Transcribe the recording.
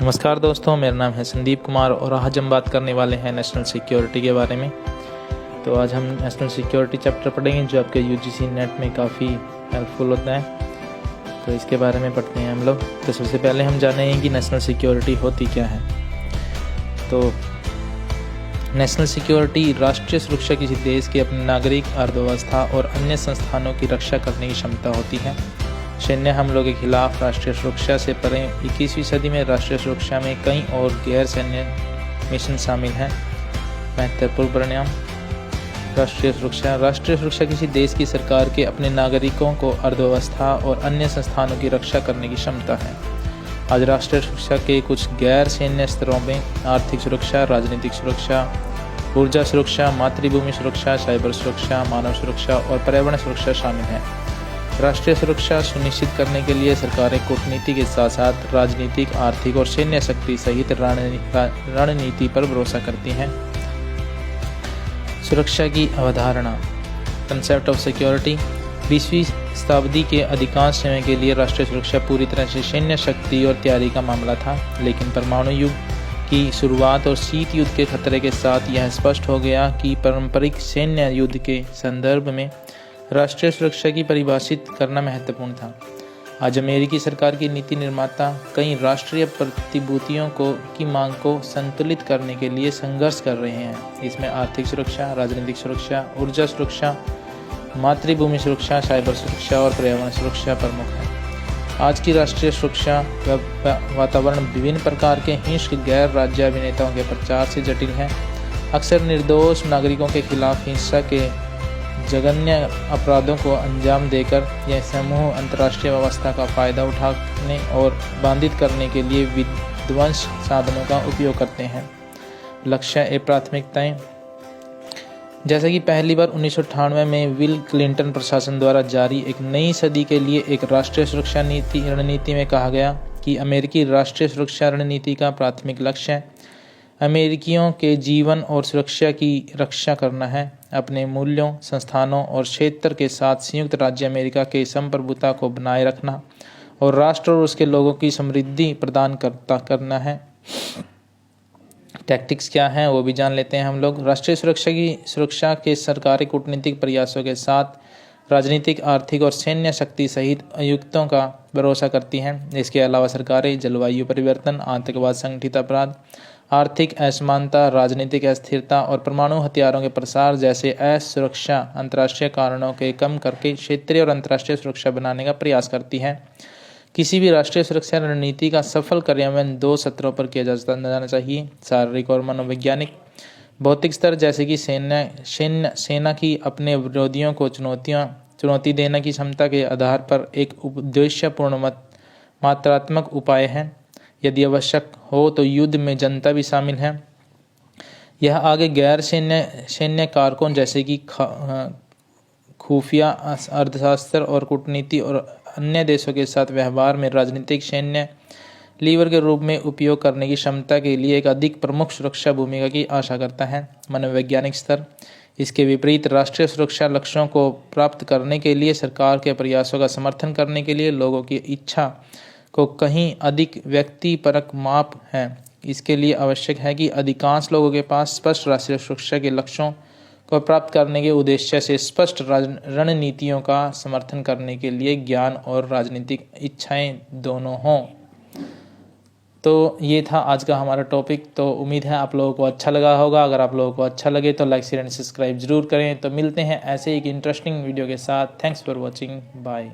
नमस्कार दोस्तों, मेरा नाम है संदीप कुमार और आज हम बात करने वाले हैं नेशनल सिक्योरिटी के बारे में। तो आज हम नेशनल सिक्योरिटी चैप्टर पढ़ेंगे जो आपके यूजीसी नेट में काफ़ी हेल्पफुल होता है। तो इसके बारे में पढ़ते हैं हम लोग। तो सबसे पहले हम जानेंगे कि नेशनल सिक्योरिटी होती क्या है। तो नेशनल सिक्योरिटी राष्ट्रीय सुरक्षा किसी देश के अपने नागरिक, अर्थव्यवस्था और अन्य संस्थानों की रक्षा करने की क्षमता होती है। सैन्य हमलों के खिलाफ राष्ट्रीय सुरक्षा से परे 21वीं सदी में राष्ट्रीय सुरक्षा में कई और गैर सैन्य मिशन शामिल हैं। महत्वपूर्ण परिणाम। राष्ट्रीय सुरक्षा किसी देश की सरकार के अपने नागरिकों को अर्थव्यवस्था और अन्य संस्थानों की रक्षा करने की क्षमता है। आज राष्ट्रीय सुरक्षा के कुछ गैर सैन्य स्तरों में आर्थिक सुरक्षा, राजनीतिक सुरक्षा, ऊर्जा सुरक्षा, मातृभूमि सुरक्षा, साइबर सुरक्षा, मानव सुरक्षा और पर्यावरण सुरक्षा शामिल है। राष्ट्रीय सुरक्षा सुनिश्चित करने के लिए सरकारें कूटनीति के साथ साथ राजनीतिक, आर्थिक और सैन्य शक्ति सहित रणनीति पर भरोसा करती हैं। सुरक्षा की अवधारणा। Concept of security. 20वीं शताब्दी के अधिकांश समय के लिए राष्ट्रीय सुरक्षा पूरी तरह से सैन्य शक्ति और तैयारी का मामला था, लेकिन परमाणु युग की शुरुआत और शीत युद्ध के खतरे के साथ यह स्पष्ट हो गया कि पारंपरिक सैन्य युद्ध के संदर्भ में राष्ट्रीय सुरक्षा की परिभाषित करना महत्वपूर्ण था। आज अमेरिकी सरकार की नीति निर्माता कई राष्ट्रीय प्रतिभूतियों की मांग को संतुलित करने के लिए संघर्ष कर रहे हैं। इसमें आर्थिक सुरक्षा, राजनीतिक सुरक्षा, ऊर्जा सुरक्षा, मातृभूमि सुरक्षा, साइबर सुरक्षा और पर्यावरण सुरक्षा प्रमुख है। आज की राष्ट्रीय सुरक्षा वातावरण विभिन्न प्रकार के हिंसक गैर राज्य अभिनेताओं के प्रचार से जटिल है। अक्सर निर्दोष नागरिकों के खिलाफ हिंसा के जघन्य अपराधों को अंजाम देकर यह समूह अंतर्राष्ट्रीय व्यवस्था का फायदा उठाने और बाधित करने के लिए विध्वंस साधनों का उपयोग करते हैं। लक्ष्य एवं प्राथमिकताएं। जैसे कि पहली बार 1998 में विल क्लिंटन प्रशासन द्वारा जारी एक नई सदी के लिए एक राष्ट्रीय सुरक्षा रणनीति में कहा गया कि अमेरिकी राष्ट्रीय सुरक्षा रणनीति का प्राथमिक लक्ष्य अमेरिकियों के जीवन और सुरक्षा की रक्षा करना है। अपने मूल्यों, संस्थानों और क्षेत्र के साथ संयुक्त राज्य अमेरिका के संप्रभुता को बनाए रखना और राष्ट्र और उसके लोगों की समृद्धि प्रदान करना है। टैक्टिक्स क्या हैं वो भी जान लेते हैं हम लोग। राष्ट्रीय सुरक्षा के सरकारी कूटनीतिक प्रयासों के साथ राजनीतिक, आर्थिक और सैन्य शक्ति सहित आयुक्तों का भरोसा करती हैं। इसके अलावा सरकारें जलवायु परिवर्तन, आतंकवाद, संगठित अपराध, आर्थिक असमानता, राजनीतिक अस्थिरता और परमाणु हथियारों के प्रसार जैसे असुरक्षा अंतर्राष्ट्रीय कारणों के कम करके क्षेत्रीय और अंतर्राष्ट्रीय सुरक्षा बनाने का प्रयास करती है। किसी भी राष्ट्रीय सुरक्षा रणनीति का सफल कार्यान्वयन 2 स्तरों पर किया जाना चाहिए: शारीरिक और मनोवैज्ञानिक। भौतिक स्तर, जैसे कि सेना की अपने विरोधियों को चुनौती देने की क्षमता के आधार पर एक उद्देश्यपूर्ण मात्रात्मक उपाय है। यदि आवश्यक हो तो युद्ध में जनता भी शामिल है। यह आगे गैर सैन्य कारकों जैसे कि खुफिया, अर्थशास्त्र और कूटनीति और अन्य देशों के साथ व्यवहार में राजनीतिक सैन्य लीवर के रूप में उपयोग करने की क्षमता के लिए एक अधिक प्रमुख सुरक्षा भूमिका की आशा करता है। मनोवैज्ञानिक स्तर। इसके विपरीत राष्ट्रीय सुरक्षा लक्ष्यों को प्राप्त करने के लिए सरकार के प्रयासों का समर्थन करने के लिए लोगों की इच्छा को कहीं अधिक व्यक्तिपरक माप है। इसके लिए आवश्यक है कि अधिकांश लोगों के पास स्पष्ट राष्ट्रीय सुरक्षा के लक्ष्यों को प्राप्त करने के उद्देश्य से स्पष्ट रणनीतियों का समर्थन करने के लिए ज्ञान और राजनीतिक इच्छाएं दोनों हों। तो ये था आज का हमारा टॉपिक। तो उम्मीद है आप लोगों को अच्छा लगा होगा। अगर आप लोगों को अच्छा लगे तो लाइक, शेयर एंड सब्सक्राइब जरूर करें। तो मिलते हैं ऐसे एक इंटरेस्टिंग वीडियो के साथ। Thanks for watching. बाय।